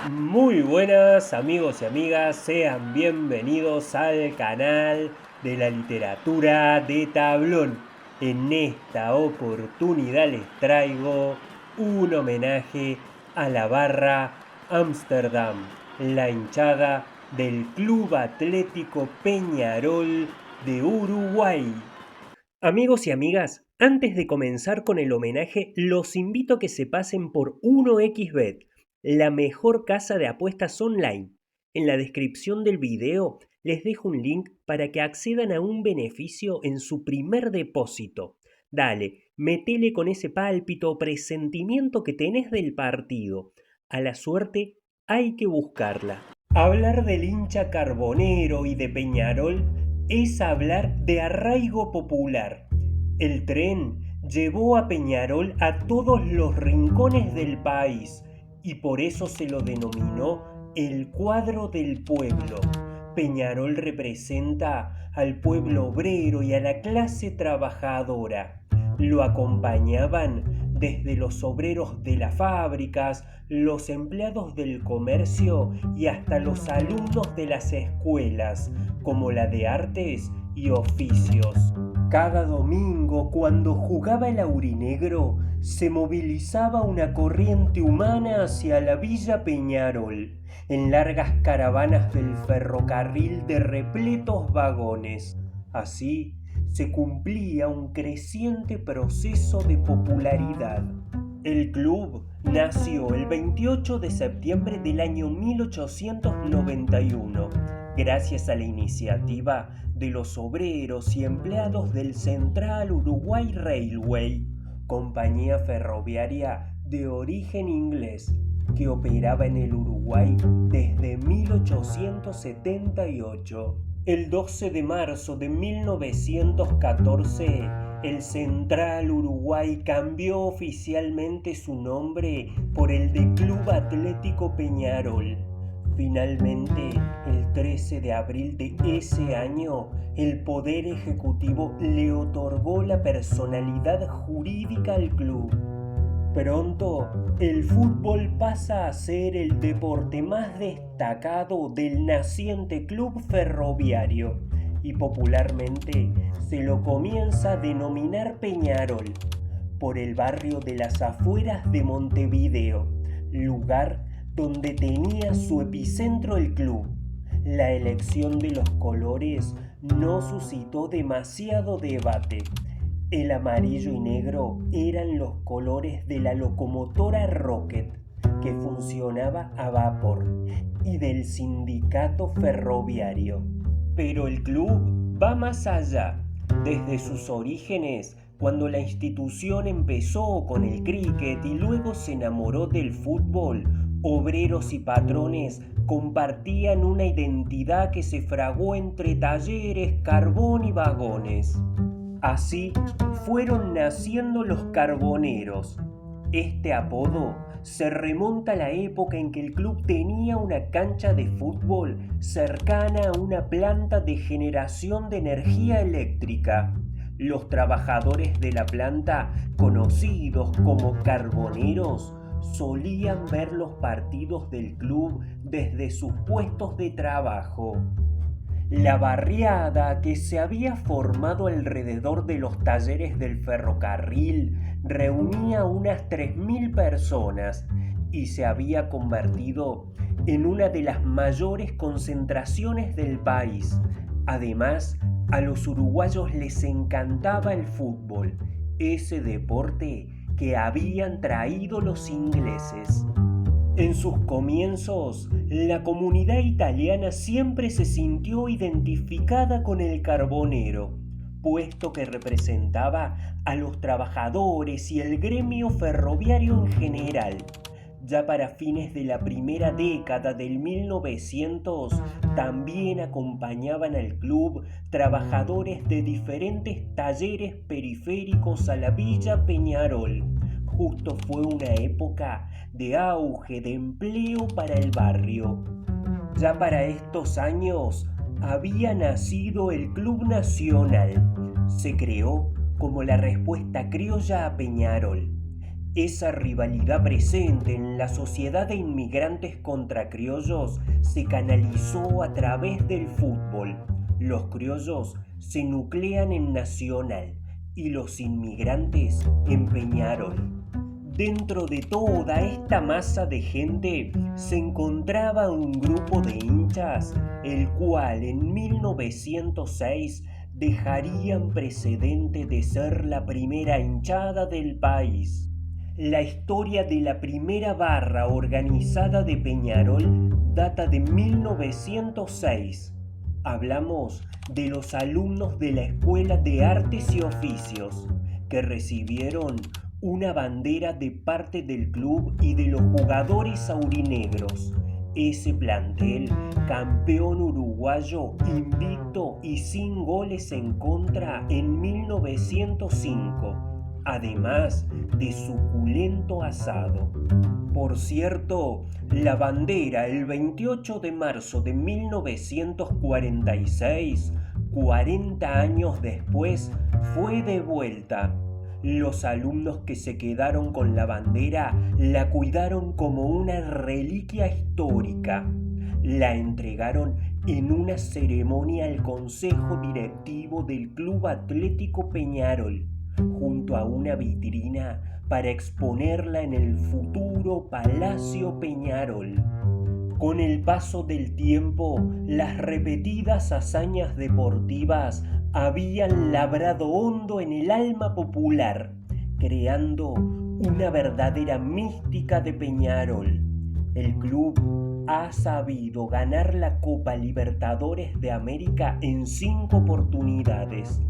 Muy buenas amigos y amigas, sean bienvenidos al canal de la literatura de tablón. En esta oportunidad les traigo un homenaje a la barra Ámsterdam, la hinchada del Club Atlético Peñarol de Uruguay. Amigos y amigas, antes de comenzar con el homenaje, los invito a que se pasen por 1xBet, la mejor casa de apuestas online. En la descripción del video les dejo un link para que accedan a un beneficio en su primer depósito. Dale, metele con ese pálpito o presentimiento que tenés del partido. A la suerte hay que buscarla. Hablar del hincha carbonero y de Peñarol es hablar de arraigo popular. El tren llevó a Peñarol a todos los rincones del país y por eso se lo denominó el cuadro del pueblo. Peñarol representa al pueblo obrero y a la clase trabajadora. Lo acompañaban desde los obreros de las fábricas, los empleados del comercio y hasta los alumnos de las escuelas, como la de artes y oficios. Cada domingo, cuando jugaba el aurinegro, se movilizaba una corriente humana hacia la Villa Peñarol, en largas caravanas del ferrocarril de repletos vagones. Así se cumplía un creciente proceso de popularidad. El club nació el 28 de septiembre del año 1891, gracias a la iniciativa de los obreros y empleados del Central Uruguay Railway, compañía ferroviaria de origen inglés que operaba en el Uruguay desde 1878. El 12 de marzo de 1914, el Central Uruguay cambió oficialmente su nombre por el de Club Atlético Peñarol. Finalmente, el 13 de abril de ese año, el Poder Ejecutivo le otorgó la personalidad jurídica al club. Pronto, el fútbol pasa a ser el deporte más destacado del naciente club ferroviario y popularmente se lo comienza a denominar Peñarol por el barrio de las afueras de Montevideo, lugar donde tenía su epicentro el club. La elección de los colores no suscitó demasiado debate. El amarillo y negro eran los colores de la locomotora Rocket, que funcionaba a vapor, y del sindicato ferroviario. Pero el club va más allá. Desde sus orígenes, cuando la institución empezó con el cricket y luego se enamoró del fútbol, obreros y patrones compartían una identidad que se fraguó entre talleres, carbón y vagones. Así fueron naciendo los carboneros. Este apodo se remonta a la época en que el club tenía una cancha de fútbol cercana a una planta de generación de energía eléctrica. Los trabajadores de la planta, conocidos como carboneros, solían ver los partidos del club desde sus puestos de trabajo. La barriada que se había formado alrededor de los talleres del ferrocarril reunía unas 3.000 personas y se había convertido en una de las mayores concentraciones del país. Además, a los uruguayos les encantaba el fútbol, ese deporte que habían traído los ingleses. En sus comienzos, la comunidad italiana siempre se sintió identificada con el carbonero, puesto que representaba a los trabajadores y el gremio ferroviario en general. Ya para fines de la primera década del 1900, también acompañaban al club trabajadores de diferentes talleres periféricos a la Villa Peñarol. Justo fue una época de auge de empleo para el barrio. Ya para estos años había nacido el Club Nacional. Se creó como la respuesta criolla a Peñarol. Esa rivalidad presente en la sociedad de inmigrantes contra criollos se canalizó a través del fútbol. Los criollos se nuclean en Nacional y los inmigrantes en Peñarol. Dentro de toda esta masa de gente se encontraba un grupo de hinchas, el cual en 1906 dejarían precedente de ser la primera hinchada del país. La historia de la primera barra organizada de Peñarol data de 1906. Hablamos de los alumnos de la Escuela de Artes y Oficios, que recibieron una bandera de parte del club y de los jugadores aurinegros. Ese plantel, campeón uruguayo, invicto y sin goles en contra en 1905. Además de suculento asado. Por cierto, la bandera el 28 de marzo de 1946, 40 años después, fue devuelta. Los alumnos que se quedaron con la bandera la cuidaron como una reliquia histórica. La entregaron en una ceremonia al Consejo Directivo del Club Atlético Peñarol, junto a una vitrina para exponerla en el futuro Palacio Peñarol. Con el paso del tiempo, las repetidas hazañas deportivas habían labrado hondo en el alma popular, creando una verdadera mística de Peñarol. El club ha sabido ganar la Copa Libertadores de América en 5 oportunidades,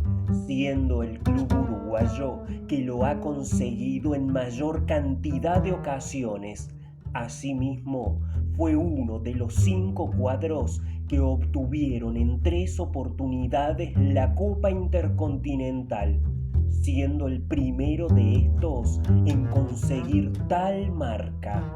siendo el club uruguayo que lo ha conseguido en mayor cantidad de ocasiones. Asimismo, fue uno de los 5 cuadros que obtuvieron en 3 oportunidades la Copa Intercontinental, siendo el primero de estos en conseguir tal marca.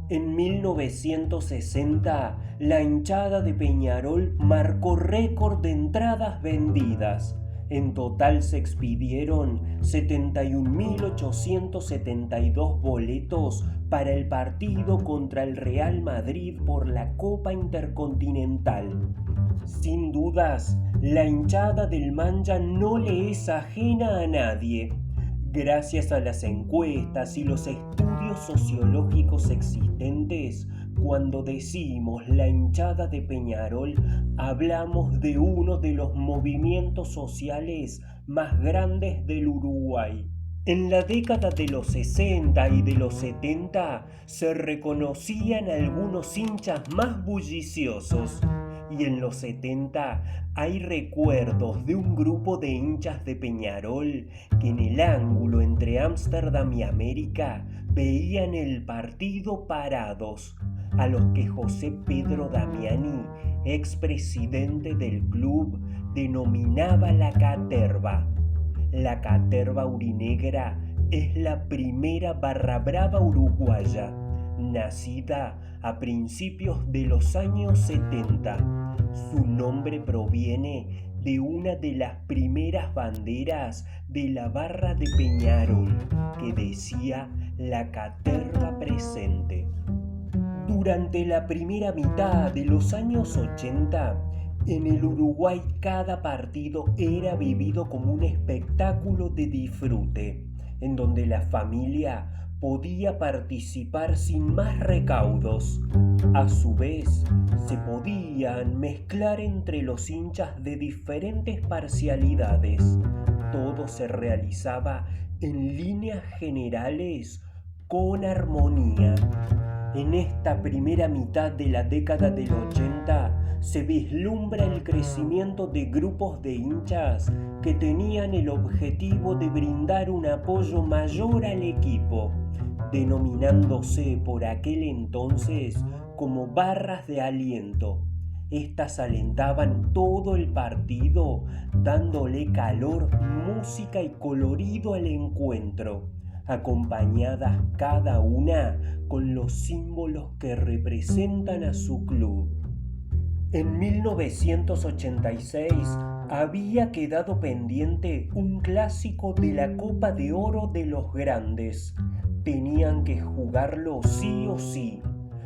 En 1960, la hinchada de Peñarol marcó récord de entradas vendidas. En total se expidieron 71.872 boletos para el partido contra el Real Madrid por la Copa Intercontinental. Sin dudas, la hinchada del Manja no le es ajena a nadie. Gracias a las encuestas y los estudios sociológicos existentes, cuando decimos la hinchada de Peñarol, hablamos de uno de los movimientos sociales más grandes del Uruguay. En la década de los 60 y de los 70 se reconocían algunos hinchas más bulliciosos. Y en los 70 hay recuerdos de un grupo de hinchas de Peñarol que en el ángulo entre Ámsterdam y América veían el partido parados, a los que José Pedro Damiani, expresidente del club, denominaba la caterva. La caterva urinegra es la primera barra brava uruguaya, nacida a principios de los años 70. Su nombre proviene de una de las primeras banderas de la barra de Peñarol, que decía la caterva presente. Durante la primera mitad de los años 80, en el Uruguay cada partido era vivido como un espectáculo de disfrute, en donde la familia podía participar sin más recaudos. A su vez, se podían mezclar entre los hinchas de diferentes parcialidades. Todo se realizaba en líneas generales con armonía. En esta primera mitad de la década del 80 se vislumbra el crecimiento de grupos de hinchas que tenían el objetivo de brindar un apoyo mayor al equipo, denominándose por aquel entonces como barras de aliento. Estas alentaban todo el partido, dándole calor, música y colorido al encuentro, acompañadas cada una con los símbolos que representan a su club. En 1986 Había quedado pendiente un clásico de la Copa de Oro de los Grandes. Tenían que jugarlo sí o sí.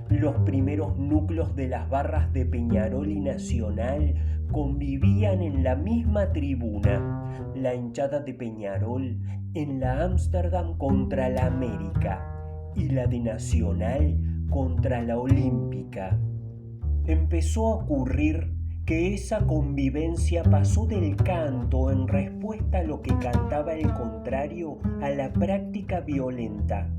Los primeros núcleos de las barras de Peñarol y Nacional convivían en la misma tribuna. La hinchada de Peñarol en la Ámsterdam contra la América y la de Nacional contra la Olímpica. Empezó a ocurrir que esa convivencia pasó del canto en respuesta a lo que cantaba el contrario a la práctica violenta.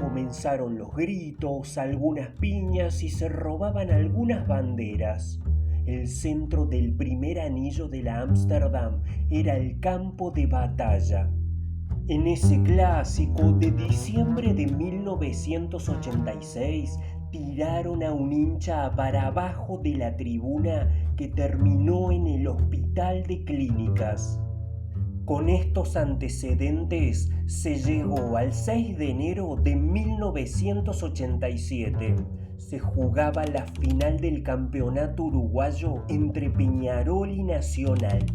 Comenzaron los gritos, algunas piñas y se robaban algunas banderas. El centro del primer anillo de la Ámsterdam era el campo de batalla. En ese clásico de diciembre de 1986 tiraron a un hincha para abajo de la tribuna que terminó en el hospital de clínicas. Con estos antecedentes se llegó al 6 de enero de 1987. Se jugaba la final del campeonato uruguayo entre Peñarol y Nacional.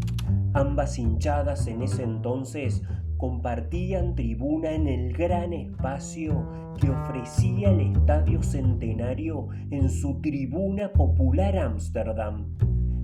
Ambas hinchadas en ese entonces compartían tribuna en el gran espacio que ofrecía el Estadio Centenario en su tribuna popular Ámsterdam.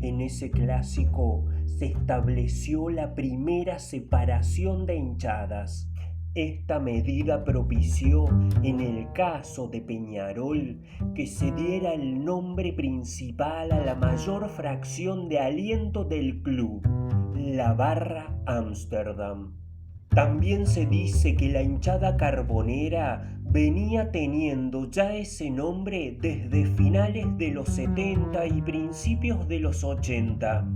En ese clásico se estableció la primera separación de hinchadas. Esta medida propició, en el caso de Peñarol, que se diera el nombre principal a la mayor fracción de aliento del club, la Barra Ámsterdam. También se dice que la hinchada carbonera venía teniendo ya ese nombre desde finales de los 70 y principios de los 80,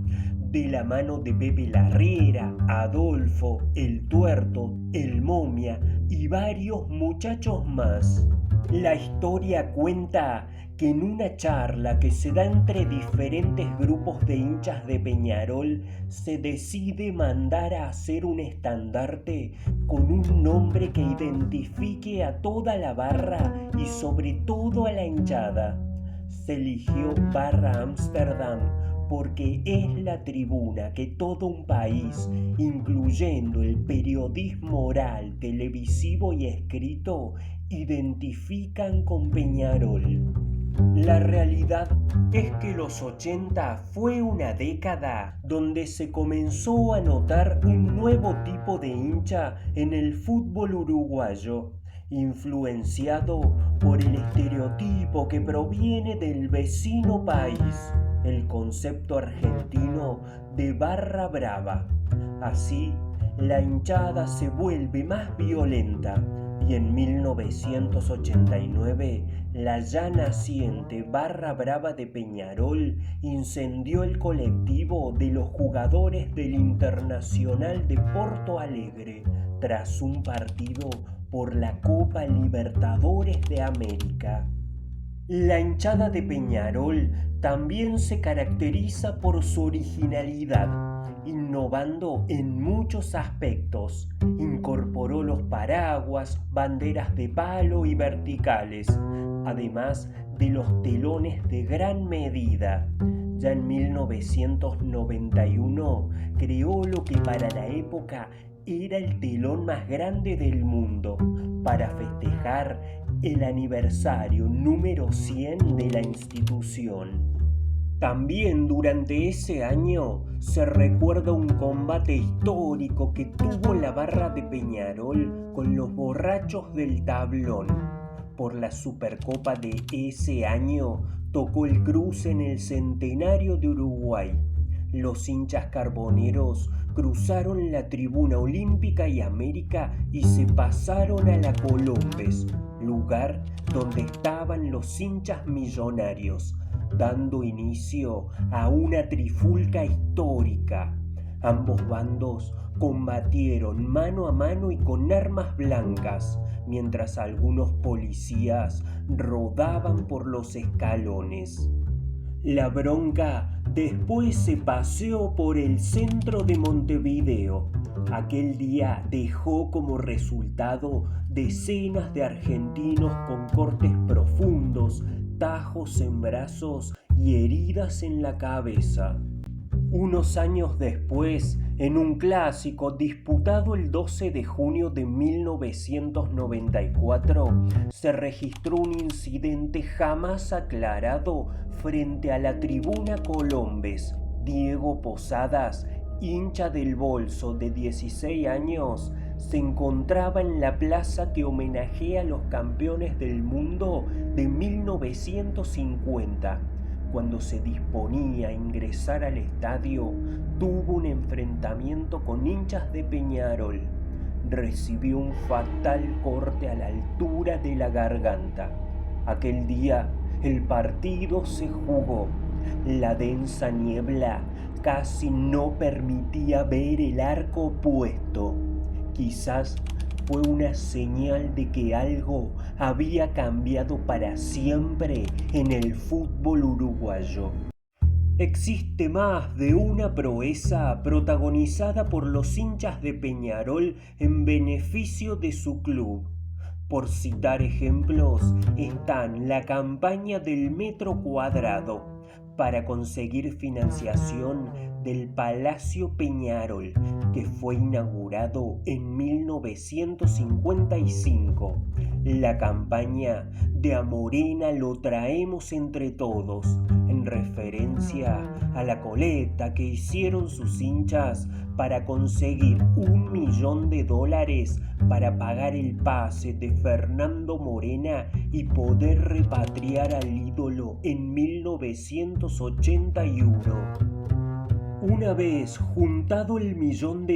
de la mano de Pepe Larriera, Adolfo, El Tuerto, El Momia y varios muchachos más. La historia cuenta que en una charla que se da entre diferentes grupos de hinchas de Peñarol se decide mandar a hacer un estandarte con un nombre que identifique a toda la barra y sobre todo a la hinchada. Se eligió Barra Ámsterdam porque es la tribuna que todo un país, incluyendo el periodismo oral, televisivo y escrito, identifican con Peñarol. La realidad es que los 80 fue una década donde se comenzó a notar un nuevo tipo de hincha en el fútbol uruguayo, influenciado por el estereotipo que proviene del vecino país, el concepto argentino de barra brava. Así, la hinchada se vuelve más violenta y en 1989 la ya naciente Barra Brava de Peñarol incendió el colectivo de los jugadores del Internacional de Porto Alegre tras un partido por la Copa Libertadores de América. La hinchada de Peñarol también se caracteriza por su originalidad, innovando en muchos aspectos. Incorporó los paraguas, banderas de palo y verticales, además de los telones de gran medida. Ya en 1991 creó lo que para la época era el telón más grande del mundo, para festejar el aniversario número 100 de la institución. También durante ese año se recuerda un combate histórico que tuvo la barra de Peñarol con los borrachos del tablón. Por la Supercopa de ese año tocó el cruce en el Centenario de Uruguay. Los hinchas carboneros cruzaron la tribuna Olímpica y América y se pasaron a la Colombes, lugar donde estaban los hinchas millonarios, dando inicio a una trifulca histórica. Ambos bandos combatieron mano a mano y con armas blancas, mientras algunos policías rodaban por los escalones. La bronca después se paseó por el centro de Montevideo. Aquel día dejó como resultado decenas de argentinos con cortes profundos, tajos en brazos y heridas en la cabeza. Unos años después, en un clásico disputado el 12 de junio de 1994, se registró un incidente jamás aclarado frente a la tribuna Colombes. Diego Posadas, hincha del Bolso de 16 años, se encontraba en la plaza que homenajea a los campeones del mundo de 1950. Cuando se disponía a ingresar al estadio, tuvo un enfrentamiento con hinchas de Peñarol. Recibió un fatal corte a la altura de la garganta. Aquel día, el partido se jugó. La densa niebla casi no permitía ver el arco opuesto. Quizás fue una señal de que algo había cambiado para siempre en el fútbol uruguayo. Existe más de una proeza protagonizada por los hinchas de Peñarol en beneficio de su club. Por citar ejemplos, están la campaña del metro cuadrado para conseguir financiación del Palacio Peñarol, que fue inaugurado en 1955. La campaña de A Morena lo traemos entre todos, en referencia a la colecta que hicieron sus hinchas para conseguir $1 millón para pagar el pase de Fernando Morena y poder repatriar al ídolo en 1981. Una vez juntado el $1 millón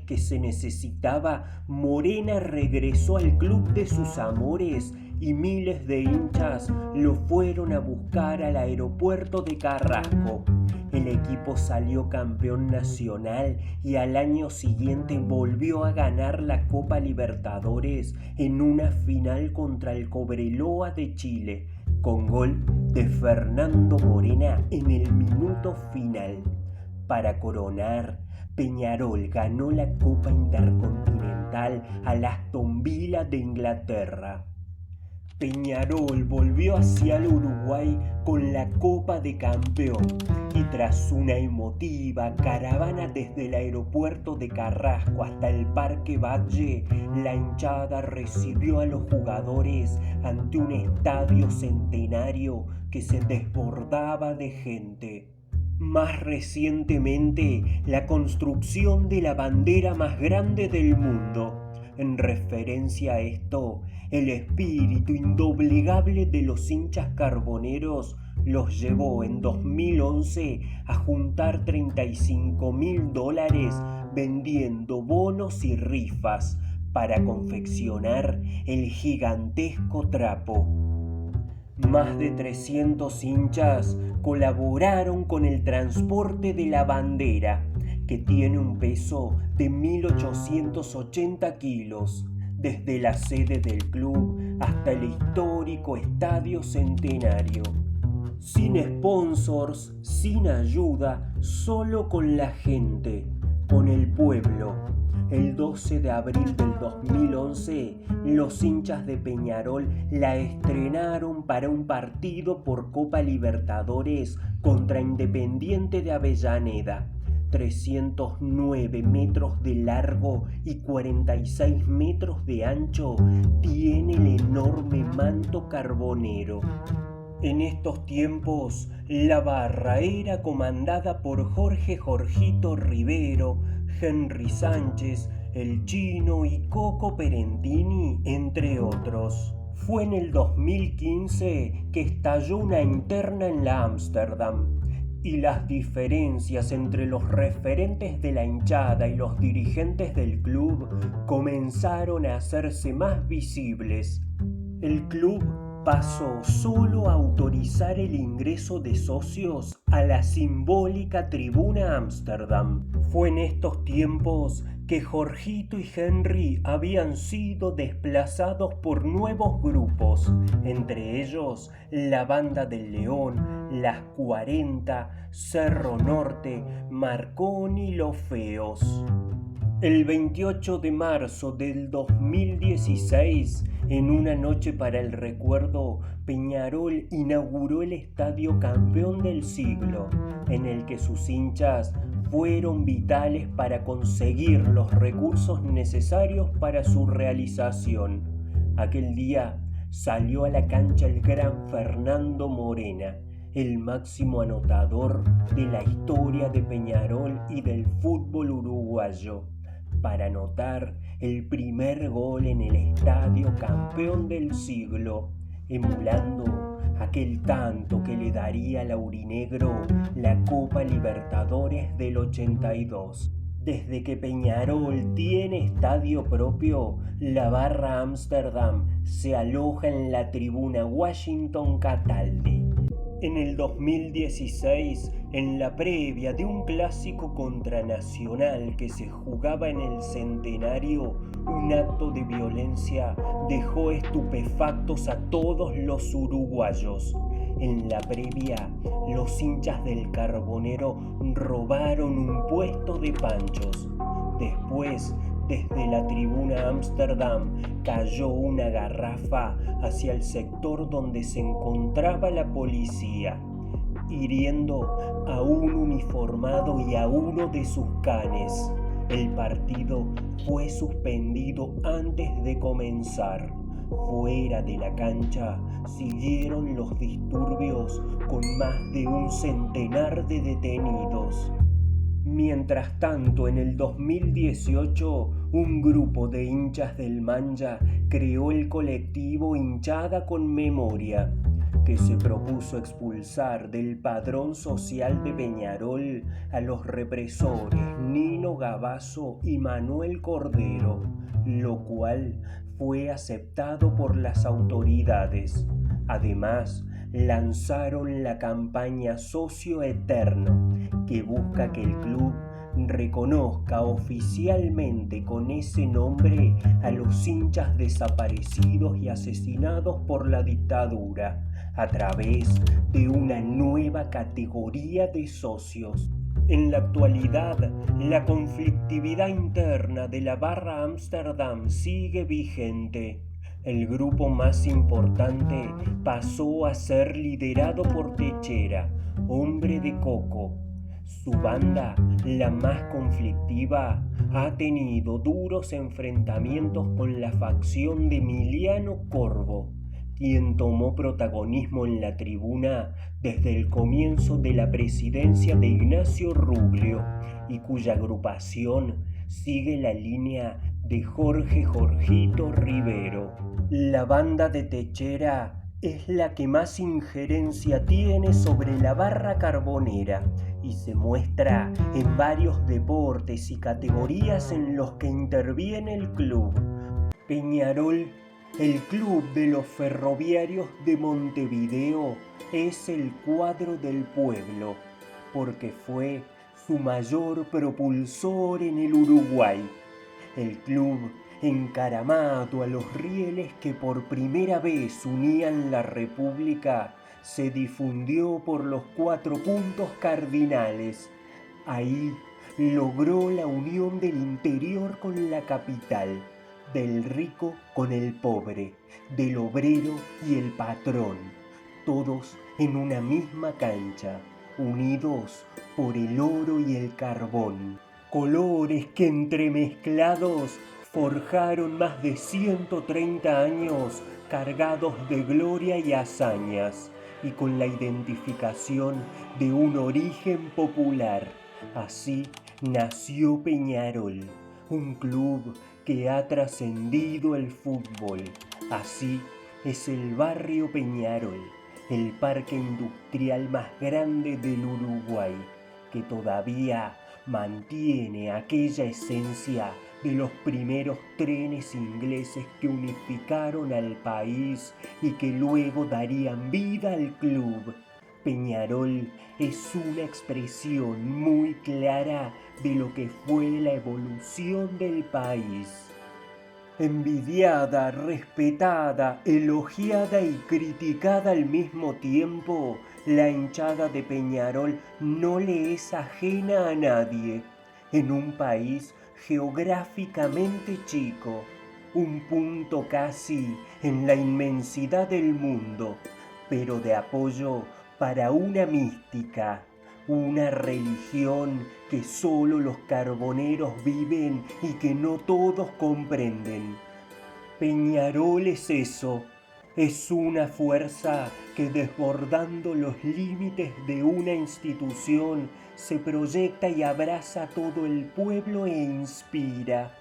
que se necesitaba, Morena regresó al club de sus amores y miles de hinchas lo fueron a buscar al aeropuerto de Carrasco. El equipo salió campeón nacional y al año siguiente volvió a ganar la Copa Libertadores en una final contra el Cobreloa de Chile, con gol de Fernando Morena en el minuto final. Para coronar, Peñarol ganó la Copa Intercontinental al Aston Villa de Inglaterra. Peñarol volvió hacia el Uruguay con la Copa de Campeón y tras una emotiva caravana desde el aeropuerto de Carrasco hasta el Parque Valle, la hinchada recibió a los jugadores ante un estadio centenario que se desbordaba de gente. Más recientemente, la construcción de la bandera más grande del mundo. En referencia a esto, el espíritu indoblegable de los hinchas carboneros los llevó en 2011 a juntar $35.000 vendiendo bonos y rifas para confeccionar el gigantesco trapo. Más de 300 hinchas colaboraron con el transporte de la bandera, que tiene un peso de 1.880 kilos, desde la sede del club hasta el histórico Estadio Centenario. Sin sponsors, sin ayuda, solo con la gente, con el pueblo. El 12 de abril del 2011, los hinchas de Peñarol la estrenaron para un partido por Copa Libertadores contra Independiente de Avellaneda. 309 metros de largo y 46 metros de ancho tiene el enorme manto carbonero. En estos tiempos, la barra era comandada por Jorge Jorgito Rivero, Henry Sánchez, El Chino y Coco Perentini, entre otros. Fue en el 2015 que estalló una interna en la Ámsterdam y las diferencias entre los referentes de la hinchada y los dirigentes del club comenzaron a hacerse más visibles. El club pasó solo a autorizar el ingreso de socios a la simbólica Tribuna Ámsterdam. Fue en estos tiempos que Jorgito y Henry habían sido desplazados por nuevos grupos, entre ellos la Banda del León, Las 40, Cerro Norte, Marconi y Los Feos. El 28 de marzo del 2016, En una noche para el recuerdo, Peñarol inauguró el estadio campeón del siglo, en el que sus hinchas fueron vitales para conseguir los recursos necesarios para su realización. Aquel día salió a la cancha el gran Fernando Morena, el máximo anotador de la historia de Peñarol y del fútbol uruguayo, para anotar el primer gol en el estadio campeón del siglo, emulando aquel tanto que le daría al aurinegro la Copa Libertadores del 82. Desde que Peñarol tiene estadio propio, la Barra Ámsterdam se aloja en la tribuna Washington Cataldi. En el 2016, en la previa de un clásico contra Nacional que se jugaba en el Centenario, un acto de violencia dejó estupefactos a todos los uruguayos. En la previa, los hinchas del Carbonero robaron un puesto de panchos. Después, desde la tribuna Ámsterdam cayó una garrafa hacia el sector donde se encontraba la policía, hiriendo a un uniformado y a uno de sus canes. El partido fue suspendido antes de comenzar. Fuera de la cancha siguieron los disturbios con más de un centenar de detenidos. Mientras tanto, en el 2018, un grupo de hinchas del Manja creó el colectivo Hinchada con Memoria, que se propuso expulsar del padrón social de Peñarol a los represores Nino Gavazo y Manuel Cordero, lo cual fue aceptado por las autoridades. Además, lanzaron la campaña Socio Eterno, que busca que el club reconozca oficialmente con ese nombre a los hinchas desaparecidos y asesinados por la dictadura, a través de una nueva categoría de socios. En la actualidad, la conflictividad interna de la Barra Ámsterdam sigue vigente. El grupo más importante pasó a ser liderado por Techera, hombre de coco. Su banda, la más conflictiva, ha tenido duros enfrentamientos con la facción de Emiliano Corvo, quien tomó protagonismo en la tribuna desde el comienzo de la presidencia de Ignacio Ruglio y cuya agrupación sigue la línea de Jorge Jorgito Rivero. La banda de Techera es la que más injerencia tiene sobre la Barra Carbonera y se muestra en varios deportes y categorías en los que interviene el club. Peñarol, el club de los ferroviarios de Montevideo, es el cuadro del pueblo, porque fue su mayor propulsor en el Uruguay. El club, encaramado a los rieles que por primera vez unían la República, se difundió por los 4 puntos cardinales. Ahí logró la unión del interior con la capital, del rico con el pobre, del obrero y el patrón, todos en una misma cancha, unidos por el oro y el carbón. Colores que entremezclados forjaron más de 130 años cargados de gloria y hazañas, y con la identificación de un origen popular. Así nació Peñarol, un club que ha trascendido el fútbol. Así es el barrio Peñarol, el parque industrial más grande del Uruguay, que todavía mantiene aquella esencia de los primeros trenes ingleses que unificaron al país y que luego darían vida al club. Peñarol es una expresión muy clara de lo que fue la evolución del país. Envidiada, respetada, elogiada y criticada al mismo tiempo, la hinchada de Peñarol no le es ajena a nadie. En un país geográficamente chico, un punto casi en la inmensidad del mundo, pero de apoyo para una mística, una religión que solo los carboneros viven y que no todos comprenden. Peñarol es eso, es una fuerza que desbordando los límites de una institución se proyecta y abraza a todo el pueblo e inspira,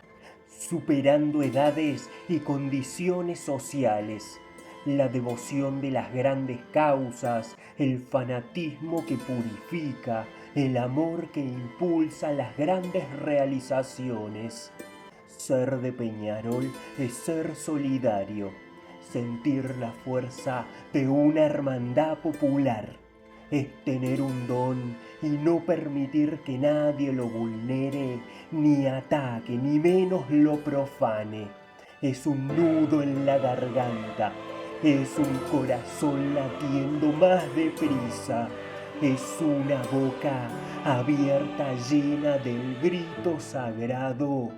superando edades y condiciones sociales. La devoción de las grandes causas, el fanatismo que purifica, el amor que impulsa las grandes realizaciones. Ser de Peñarol es ser solidario, sentir la fuerza de una hermandad popular, es tener un don y no permitir que nadie lo vulnere, ni ataque, ni menos lo profane. Es un nudo en la garganta, es un corazón latiendo más deprisa, es una boca abierta llena del grito sagrado.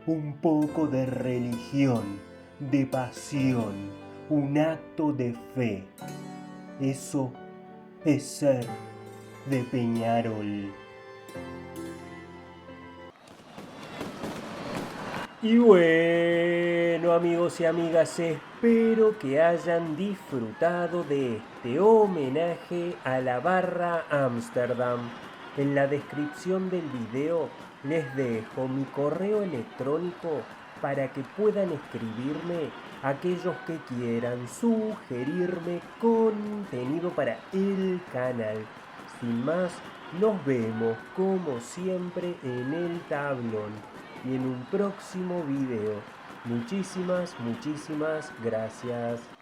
Un poco de religión, de pasión, un acto de fe. Eso es ser de Peñarol. Y bueno, amigos y amigas, espero que hayan disfrutado de este homenaje a la barra Ámsterdam. En la descripción del video les dejo mi correo electrónico para que puedan escribirme aquellos que quieran sugerirme contenido para el canal. Sin más, nos vemos como siempre en el tablón y en un próximo video. Muchísimas gracias.